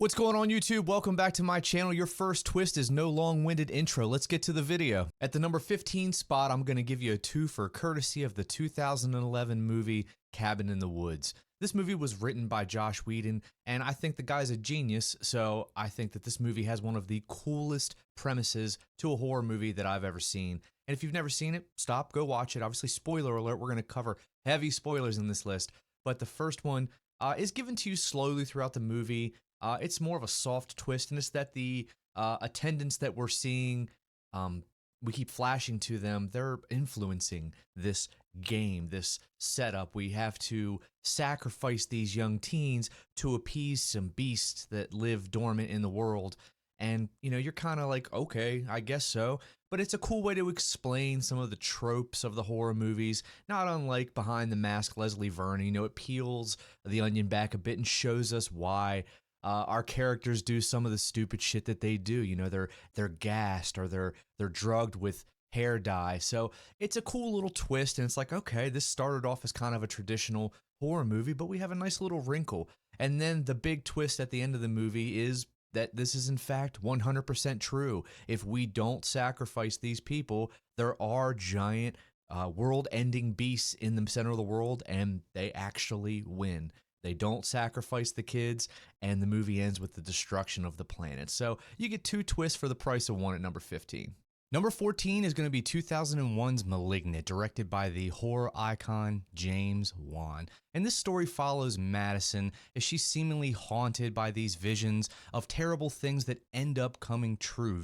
What's going on YouTube? Welcome back to my channel. Your first twist is no long-winded intro. Let's get to the video. At the number 15 spot, I'm going to give you a twofer courtesy of the 2011 movie Cabin in the Woods. This movie was written by Josh Whedon, and I think the guy's a genius, so I think that this movie has one of the coolest premises to a horror movie that I've ever seen. And if you've never seen it, stop, go watch it. Obviously, spoiler alert, we're going to cover heavy spoilers in this list, but the first one is given to you slowly throughout the movie. It's more of a soft twist, and it's that the attendants that we're seeing, we keep flashing to them, they're influencing this game, this setup. We have to sacrifice these young teens to appease some beasts that live dormant in the world. And, you know, you're kind of like, okay, I guess so. But it's a cool way to explain some of the tropes of the horror movies, not unlike Behind the Mask, Leslie Vernon. You know, it peels the onion back a bit and shows us why our characters do some of the stupid shit that they do. You know, they're gassed or they're drugged with hair dye. So it's a cool little twist, and it's like, okay, this started off as kind of a traditional horror movie, but we have a nice little wrinkle. And then the big twist at the end of the movie is that this is in fact 100% true. If we don't sacrifice these people, there are giant world-ending beasts in the center of the world, and they actually win. They don't sacrifice the kids, and the movie ends with the destruction of the planet. So you get two twists for the price of one at number 15. Number 14 is going to be 2001's Malignant, directed by the horror icon James Wan. And this story follows Madison as she's seemingly haunted by these visions of terrible things that end up coming true.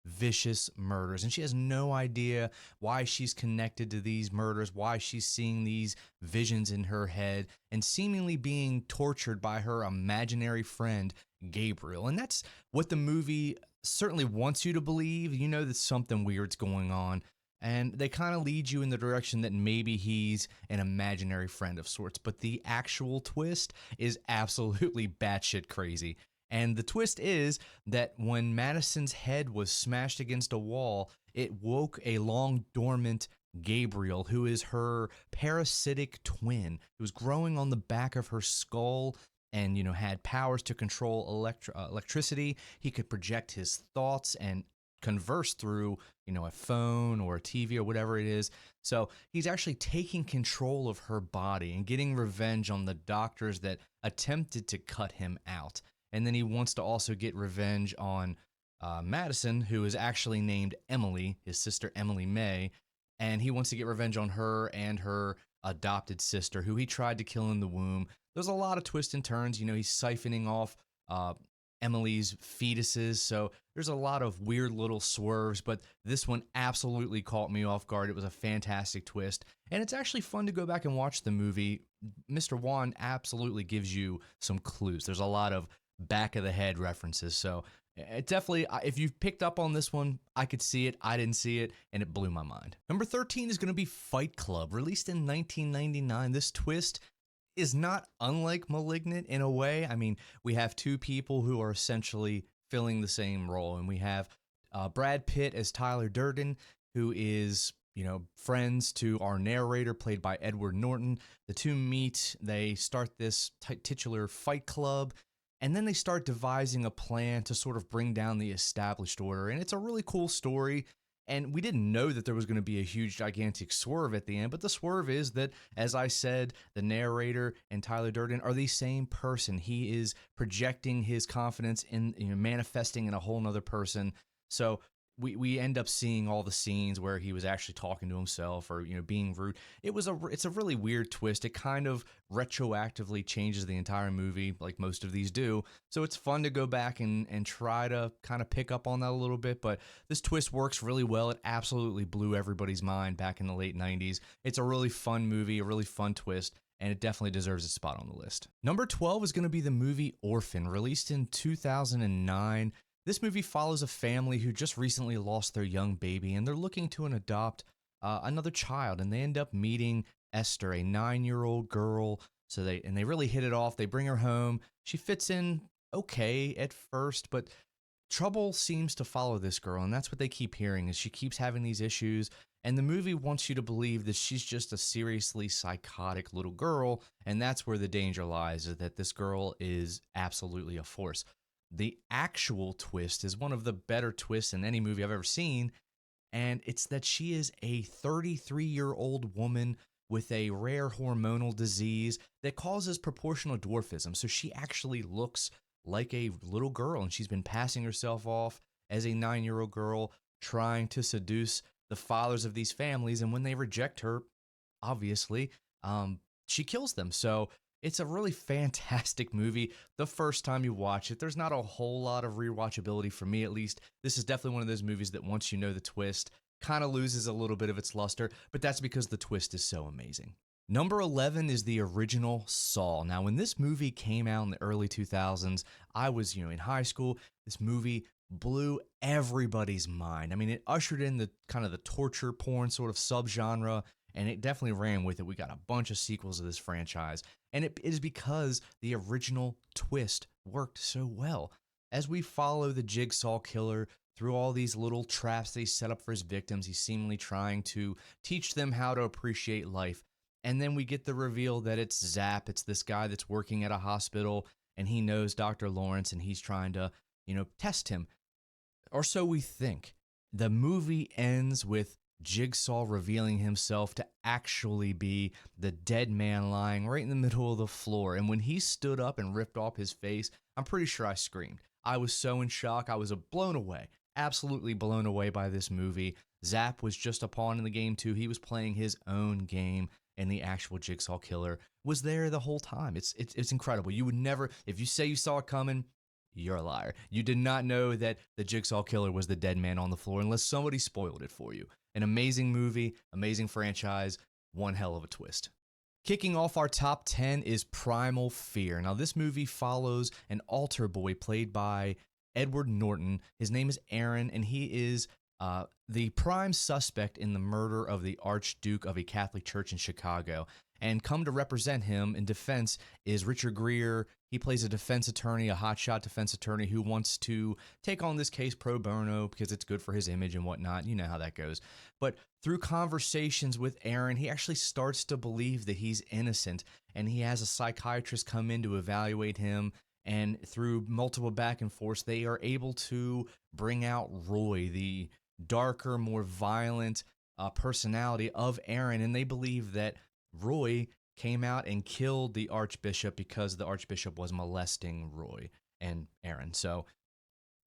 Vicious murders. And she has no idea why she's connected to these murders, why she's seeing these visions in her head, and seemingly being tortured by her imaginary friend, Gabriel. And that's what the movie certainly wants you to believe. You know that something weird's going on, and they kind of lead you in the direction that maybe he's an imaginary friend of sorts. But the actual twist is absolutely batshit crazy. And the twist is that when Madison's head was smashed against a wall, it woke a long dormant Gabriel, who is her parasitic twin, who was growing on the back of her skull and, you know, had powers to control electricity. He could project his thoughts and converse through, you know, a phone or a TV or whatever it is. So he's actually taking control of her body and getting revenge on the doctors that attempted to cut him out. And then he wants to also get revenge on Madison, who is actually named Emily, his sister Emily May. And he wants to get revenge on her and her adopted sister, who he tried to kill in the womb. There's a lot of twists and turns. You know, he's siphoning off Emily's fetuses. So there's a lot of weird little swerves, but this one absolutely caught me off guard. It was a fantastic twist. And it's actually fun to go back and watch the movie. Mr. Wan absolutely gives you some clues. There's a lot of back of the head references. So it definitely, if you've picked up on this one, I could see it. I didn't see it, and it blew my mind. Number 13 is going to be Fight Club, released in 1999. This twist is not unlike Malignant in a way. I mean, we have two people who are essentially filling the same role, and we have Brad Pitt as Tyler Durden, who is, you know, friends to our narrator, played by Edward Norton. The two meet, they start this titular fight club, and then they start devising a plan to sort of bring down the established order. And it's a really cool story. And we didn't know that there was going to be a huge, gigantic swerve at the end. But the swerve is that, as I said, the narrator and Tyler Durden are the same person. He is projecting his confidence in, you know, manifesting in a whole nother person. So we end up seeing all the scenes where he was actually talking to himself or, you know, being rude. It's a really weird twist. It kind of retroactively changes the entire movie, like most of these do. So it's fun to go back and try to kind of pick up on that a little bit. But this twist works really well. It absolutely blew everybody's mind back in the late 90s. It's a really fun movie, a really fun twist, and it definitely deserves its spot on the list. Number 12 is going to be the movie Orphan, released in 2009. This movie follows a family who just recently lost their young baby, and they're looking to adopt another child, and they end up meeting Esther, a 9-year-old girl. So they really hit it off. They bring her home. She fits in okay at first, but trouble seems to follow this girl, and that's what they keep hearing is she keeps having these issues, and the movie wants you to believe that she's just a seriously psychotic little girl, and that's where the danger lies, is that this girl is absolutely a force. The actual twist is one of the better twists in any movie I've ever seen, and it's that she is a 33-year-old woman with a rare hormonal disease that causes proportional dwarfism. So she actually looks like a little girl, and she's been passing herself off as a 9-year-old girl, trying to seduce the fathers of these families. And when they reject her, obviously, she kills them. So it's a really fantastic movie. The first time you watch it, there's not a whole lot of rewatchability for me, at least. This is definitely one of those movies that once you know the twist, kind of loses a little bit of its luster, but that's because the twist is so amazing. Number 11 is the original Saw. Now, when this movie came out in the early 2000s, I was, in high school. This movie blew everybody's mind. I mean, it ushered in the kind of the torture porn sort of subgenre, and it definitely ran with it. We got a bunch of sequels of this franchise, and it is because the original twist worked so well. As we follow the Jigsaw killer through all these little traps they set up for his victims, he's seemingly trying to teach them how to appreciate life. And then we get the reveal that it's Zap. It's this guy that's working at a hospital, and he knows Dr. Lawrence, and he's trying to, test him. Or so we think. The movie ends with Jigsaw revealing himself to actually be the dead man lying right in the middle of the floor. And when he stood up and ripped off his face, I'm pretty sure I screamed. I was so in shock. I was blown away, absolutely blown away by this movie. Zap was just a pawn in the game too. He was playing his own game, and the actual Jigsaw killer was there the whole time. It's incredible. You would never, if you say you saw it coming, you're a liar. You did not know that the Jigsaw killer was the dead man on the floor unless somebody spoiled it for you. An amazing movie, amazing franchise, one hell of a twist. Kicking off our top 10 is Primal Fear. Now, this movie follows an altar boy played by Edward Norton. His name is Aaron, and he is the prime suspect in the murder of the Archduke of a Catholic church in Chicago. And come to represent him in defense is Richard Gere. He plays a defense attorney, a hotshot defense attorney who wants to take on this case pro bono because it's good for his image and whatnot. You know how that goes. But through conversations with Aaron, he actually starts to believe that he's innocent, and he has a psychiatrist come in to evaluate him. And through multiple back and forth, they are able to bring out Roy, the darker, more violent personality of Aaron. And they believe that Roy came out and killed the Archbishop because the Archbishop was molesting Roy and Aaron. So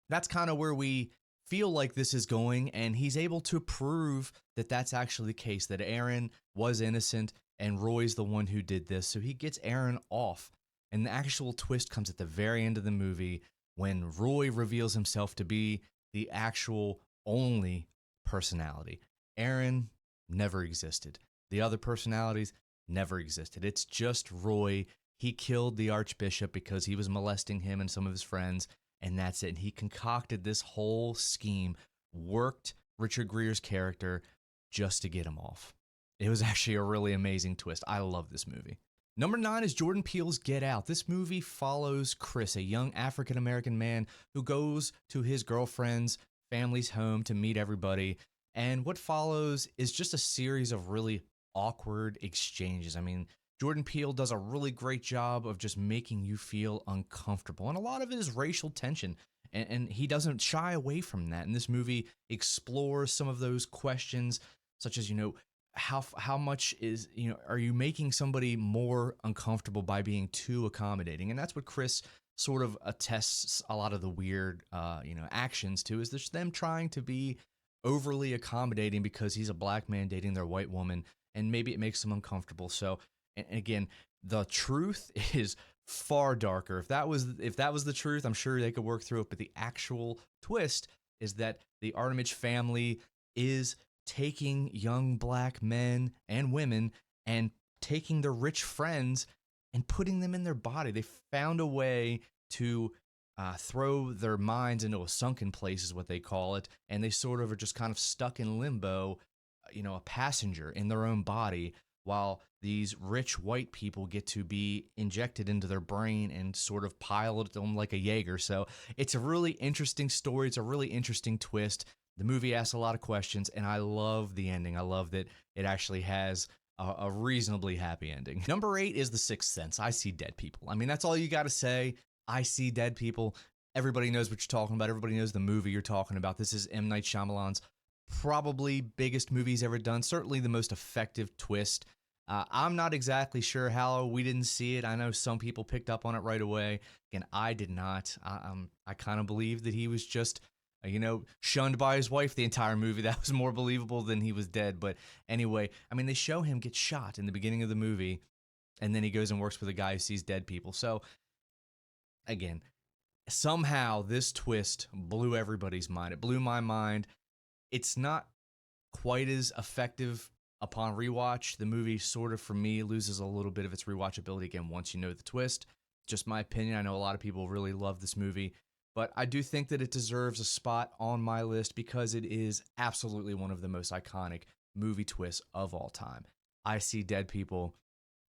that's kind of where we feel like this is going, and he's able to prove that that's actually the case, that Aaron was innocent and Roy's the one who did this. So he gets Aaron off, and the actual twist comes at the very end of the movie when Roy reveals himself to be the actual only personality. Aaron never existed. The other personalities never existed. It's just Roy. He killed the Archbishop because he was molesting him and some of his friends, and that's it. And he concocted this whole scheme, worked Richard Gere's character just to get him off. It was actually a really amazing twist. I love this movie. Number 9 is Jordan Peele's Get Out. This movie follows Chris, a young African-American man who goes to his girlfriend's family's home to meet everybody. And what follows is just a series of really awkward exchanges. I mean, Jordan Peele does a really great job of just making you feel uncomfortable. And a lot of it is racial tension. And he doesn't shy away from that. And this movie explores some of those questions, such as, how much is, are you making somebody more uncomfortable by being too accommodating? And that's what Chris sort of attests a lot of the weird, actions to, is just them trying to be overly accommodating because he's a black man dating their white woman, and maybe it makes them uncomfortable. So, and again, the truth is far darker. If that was the truth, I'm sure they could work through it. But the actual twist is that the Armitage family is taking young black men and women and taking their rich friends and putting them in their body. They found a way to throw their minds into a sunken place, is what they call it, and they sort of are just kind of stuck in limbo, a passenger in their own body, while these rich white people get to be injected into their brain and sort of piloted them like a Jaeger. So it's a really interesting story. It's a really interesting twist. The movie asks a lot of questions, and I love the ending. I love that it actually has a reasonably happy ending. Number 8 is The Sixth Sense. I see dead people. I mean, that's all you got to say. I see dead people. Everybody knows what you're talking about. Everybody knows the movie you're talking about. This is M. Night Shyamalan's probably biggest movie he's ever done. Certainly the most effective twist. I'm not exactly sure how we didn't see it. I know some people picked up on it right away. Again, I did not. I kind of believe that he was just, shunned by his wife the entire movie. That was more believable than he was dead. But anyway, I mean, they show him get shot in the beginning of the movie, and then he goes and works with a guy who sees dead people. So, again, somehow this twist blew everybody's mind. It blew my mind. It's not quite as effective upon rewatch. The movie sort of, for me, loses a little bit of its rewatchability again once you know the twist. Just my opinion. I know a lot of people really love this movie, but I do think that it deserves a spot on my list because it is absolutely one of the most iconic movie twists of all time. I see dead people.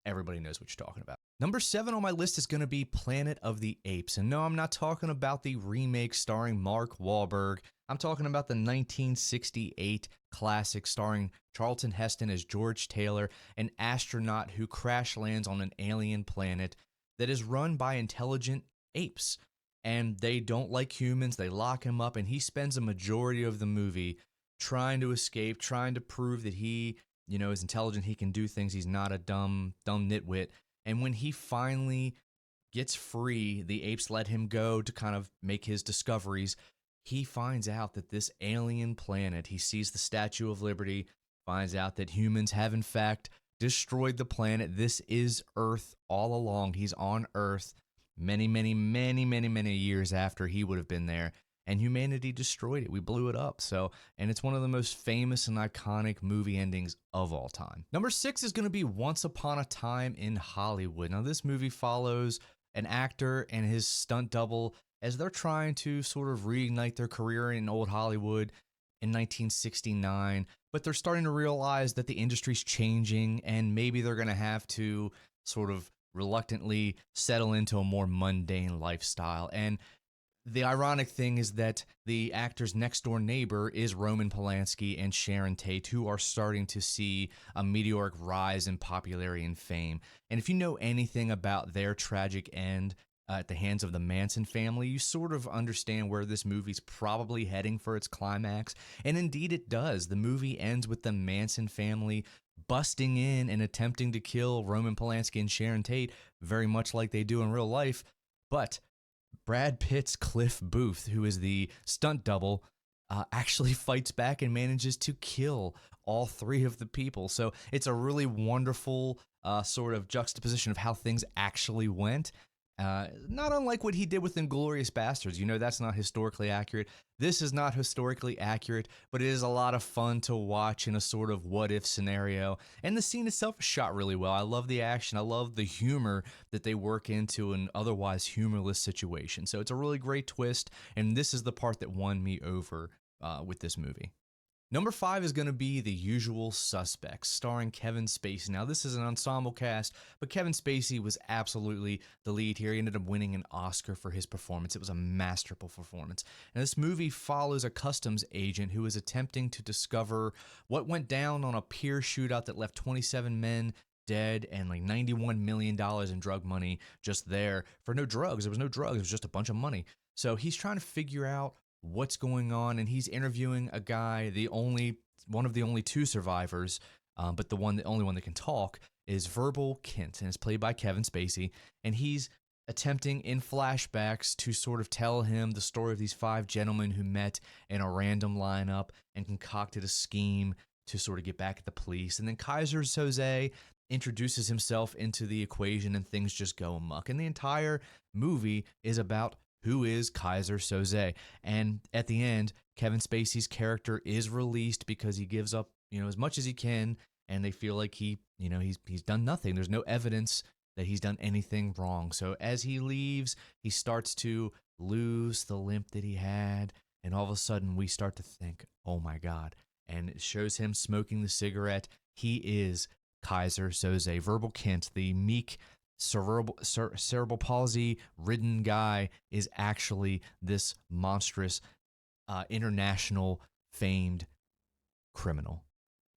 Everybody knows what you're talking about. Number 7 on my list is going to be Planet of the Apes. And no, I'm not talking about the remake starring Mark Wahlberg. I'm talking about the 1968 classic starring Charlton Heston as George Taylor, an astronaut who crash lands on an alien planet that is run by intelligent apes. And they don't like humans. They lock him up, and he spends a majority of the movie trying to escape, trying to prove that he, is intelligent. He can do things. He's not a dumb nitwit. And when he finally gets free, the apes let him go to kind of make his discoveries. He finds out that this alien planet, he sees the Statue of Liberty, finds out that humans have in fact destroyed the planet. This is Earth all along. He's on Earth many, many, many, many, many years after he would have been there. And humanity destroyed it. We blew it up. And it's one of the most famous and iconic movie endings of all time. Number 6 is going to be Once Upon a Time in Hollywood. Now, this movie follows an actor and his stunt double as they're trying to sort of reignite their career in old Hollywood in 1969. But they're starting to realize that the industry's changing and maybe they're going to have to sort of reluctantly settle into a more mundane lifestyle. And the ironic thing is that the actor's next door neighbor is Roman Polanski and Sharon Tate, who are starting to see a meteoric rise in popularity and fame. And if you know anything about their tragic end at the hands of the Manson family, you sort of understand where this movie's probably heading for its climax. And indeed it does. The movie ends with the Manson family busting in and attempting to kill Roman Polanski and Sharon Tate, very much like they do in real life. But Brad Pitt's Cliff Booth, who is the stunt double, actually fights back and manages to kill all 3 of the people. So it's a really wonderful sort of juxtaposition of how things actually went. Not unlike what he did with Inglourious Basterds. That's not historically accurate. This is not historically accurate, but it is a lot of fun to watch in a sort of what-if scenario. And the scene itself is shot really well. I love the action. I love the humor that they work into an otherwise humorless situation. So it's a really great twist, and this is the part that won me over with this movie. Number 5 is going to be The Usual Suspects, starring Kevin Spacey. Now, this is an ensemble cast, but Kevin Spacey was absolutely the lead here. He ended up winning an Oscar for his performance. It was a masterful performance. And this movie follows a customs agent who is attempting to discover what went down on a pier shootout that left 27 men dead and like $91 million in drug money just there for no drugs. There was no drugs. It was just a bunch of money. So he's trying to figure out what's going on, and he's interviewing a guy, one of the only 2 survivors, but the only one that can talk is Verbal Kint, and it's played by Kevin Spacey, and he's attempting in flashbacks to sort of tell him the story of these 5 gentlemen who met in a random lineup and concocted a scheme to sort of get back at the police. And then Kaiser Soze introduces himself into the equation, and things just go amok. And the entire movie is about who is Kaiser Soze. And at the end, Kevin Spacey's character is released because he gives up, as much as he can, and they feel like he's done nothing. There's no evidence that he's done anything wrong. So as he leaves, he starts to lose the limp that he had, and all of a sudden we start to think, oh my God. And it shows him smoking the cigarette. He is Kaiser Soze. Verbal Kint, the meek cerebral palsy ridden guy, is actually this monstrous international famed criminal.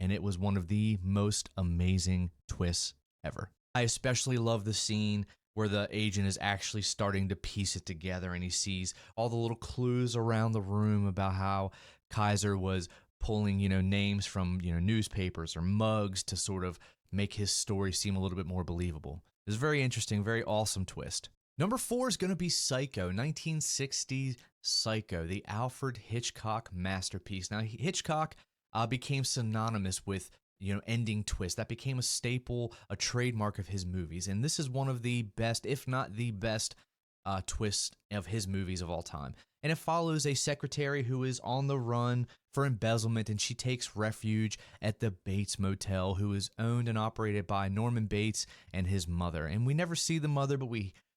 And it was one of the most amazing twists ever. I especially love the scene where the agent is actually starting to piece it together, and he sees all the little clues around the room about how Kaiser was pulling, names from, newspapers or mugs to sort of make his story seem a little bit more believable. It was very interesting, very awesome twist. Number 4 is going to be Psycho, 1960 Psycho, the Alfred Hitchcock masterpiece. Now, Hitchcock became synonymous with ending twist. That became a staple, a trademark of his movies. And this is one of the best, if not the best, twist of his movies of all time. And it follows a secretary who is on the run for embezzlement, and she takes refuge at the Bates Motel, who is owned and operated by Norman Bates and his mother. And we never see the mother, but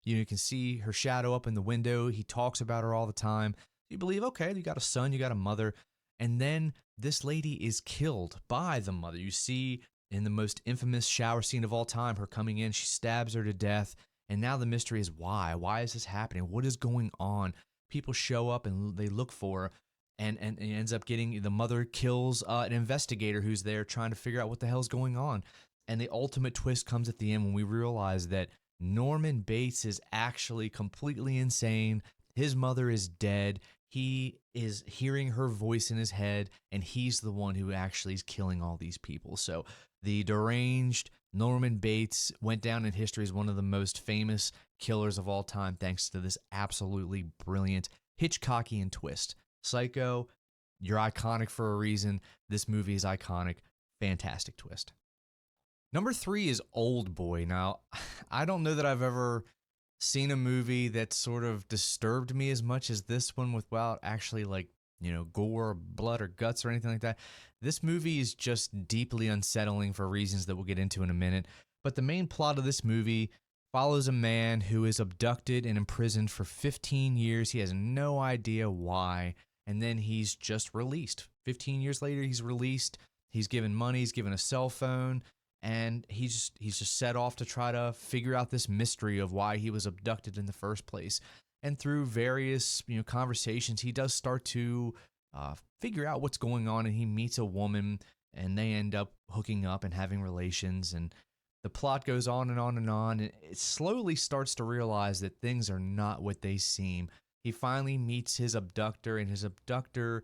you can see her shadow up in the window. He talks about her all the time. You believe, okay, you got a son, you got a mother. And then this lady is killed by the mother. You see in the most infamous shower scene of all time, her coming in, she stabs her to death. And now the mystery is why? Why is this happening? What is going on? People show up and they look for her, and it ends up getting, the mother kills an investigator who's there trying to figure out what the hell's going on. And the ultimate twist comes at the end when we realize that Norman Bates is actually completely insane. His mother is dead. He is hearing her voice in his head, and he's the one who actually is killing all these people. So the deranged Norman Bates went down in history as one of the most famous killers of all time, thanks to this absolutely brilliant Hitchcockian twist. Psycho, you're iconic for a reason. This movie is iconic. Fantastic twist. Number 3 is Oldboy. Now, I don't know that I've ever seen a movie that sort of disturbed me as much as this one without actually gore, blood, or guts or anything like that. This movie is just deeply unsettling for reasons that we'll get into in a minute. But the main plot of this movie follows a man who is abducted and imprisoned for 15 years. He has no idea why. And then he's just released. 15 years later, he's released. He's given money. He's given a cell phone. And he's just set off to try to figure out this mystery of why he was abducted in the first place. And through various conversations, he does start to figure out what's going on, and he meets a woman, and they end up hooking up and having relations. And the plot goes on and on and on. And it slowly starts to realize that things are not what they seem. He finally meets his abductor, and his abductor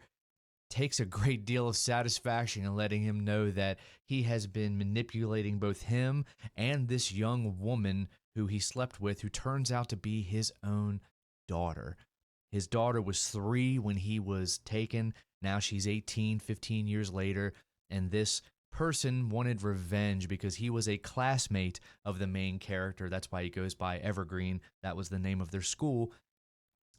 takes a great deal of satisfaction in letting him know that he has been manipulating both him and this young woman who he slept with, who turns out to be his own daughter. His daughter was 3 when he was taken. Now she's 18, 15 years later, and this person wanted revenge because he was a classmate of the main character. That's why he goes by Evergreen. That was the name of their school.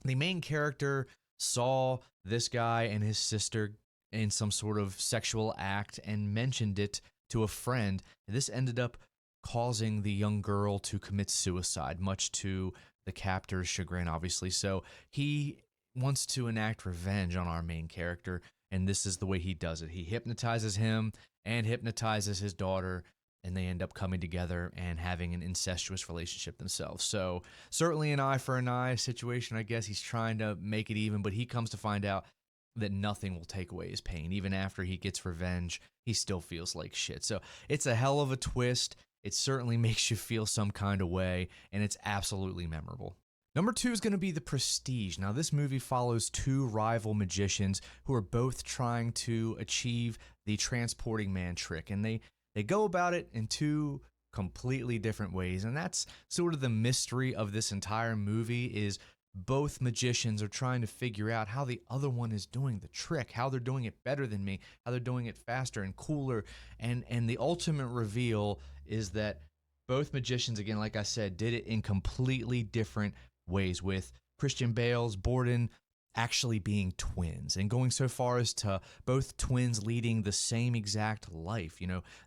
The main character saw this guy and his sister in some sort of sexual act and mentioned it to a friend. This ended up causing the young girl to commit suicide, much to the captor's chagrin, obviously. So he wants to enact revenge on our main character, and this is the way he does it. He hypnotizes him and hypnotizes his daughter, and they end up coming together and having an incestuous relationship themselves. So certainly an eye for an eye situation, I guess. He's trying to make it even, but he comes to find out that nothing will take away his pain. Even after he gets revenge, he still feels like shit. So it's a hell of a twist. It certainly makes you feel some kind of way, and it's absolutely memorable. Number 2 is going to be The Prestige. Now, this movie follows 2 rival magicians who are both trying to achieve the transporting man trick, and they go about it in 2 completely different ways. And that's sort of the mystery of this entire movie, is both magicians are trying to figure out how the other one is doing the trick, how they're doing it better than me, how they're doing it faster and cooler. And the ultimate reveal is that both magicians, again, like I said, did it in completely different ways, with Christian Bale's Borden actually being twins, and going so far as to both twins leading the same exact life.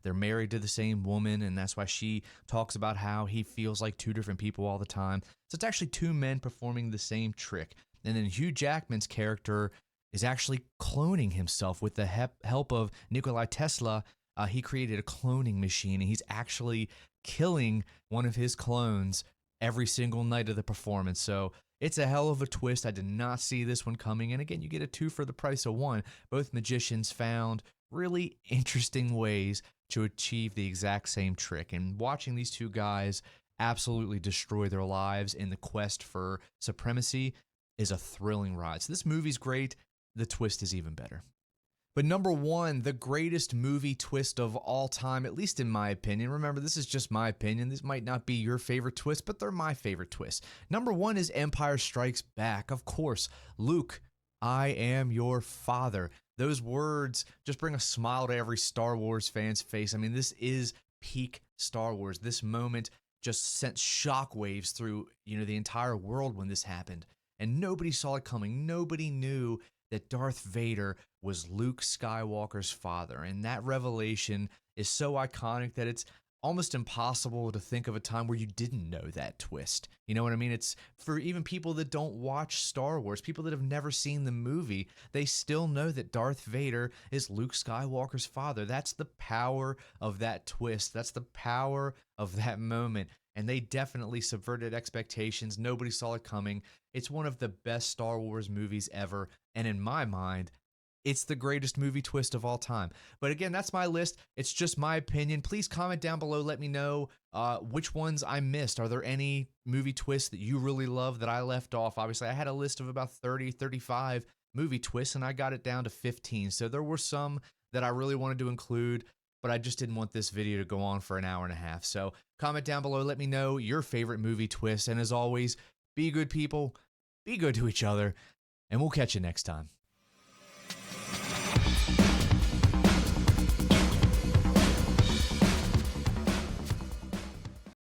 They're married to the same woman, and that's why she talks about how he feels like 2 different people all the time. So it's actually 2 men performing the same trick. And then Hugh Jackman's character is actually cloning himself with the help of Nikola Tesla, he created a cloning machine, and he's actually killing one of his clones every single night of the performance. So it's a hell of a twist. I did not see this one coming. And again, you get a 2 for the price of 1. Both magicians found really interesting ways to achieve the exact same trick. And watching these two guys absolutely destroy their lives in the quest for supremacy is a thrilling ride. So this movie's great. The twist is even better. But number 1, the greatest movie twist of all time, at least in my opinion. Remember, this is just my opinion. This might not be your favorite twist, but they're my favorite twists. Number 1 is Empire Strikes Back. Of course, Luke, I am your father. Those words just bring a smile to every Star Wars fan's face. I mean, this is peak Star Wars. This moment just sent shockwaves through, the entire world when this happened. And nobody saw it coming. Nobody knew that Darth Vader was Luke Skywalker's father. And that revelation is so iconic that it's almost impossible to think of a time where you didn't know that twist. You know what I mean? It's for even people that don't watch Star Wars, people that have never seen the movie, they still know that Darth Vader is Luke Skywalker's father. That's the power of that twist. That's the power of that moment. And they definitely subverted expectations. Nobody saw it coming. It's one of the best Star Wars movies ever. And in my mind, it's the greatest movie twist of all time. But again, that's my list. It's just my opinion. Please comment down below. Let me know which ones I missed. Are there any movie twists that you really love that I left off? Obviously, I had a list of about 30, 35 movie twists, and I got it down to 15. So there were some that I really wanted to include, but I just didn't want this video to go on for an hour and a half. So comment down below. Let me know your favorite movie twist. And as always, be good people, be good to each other, and we'll catch you next time.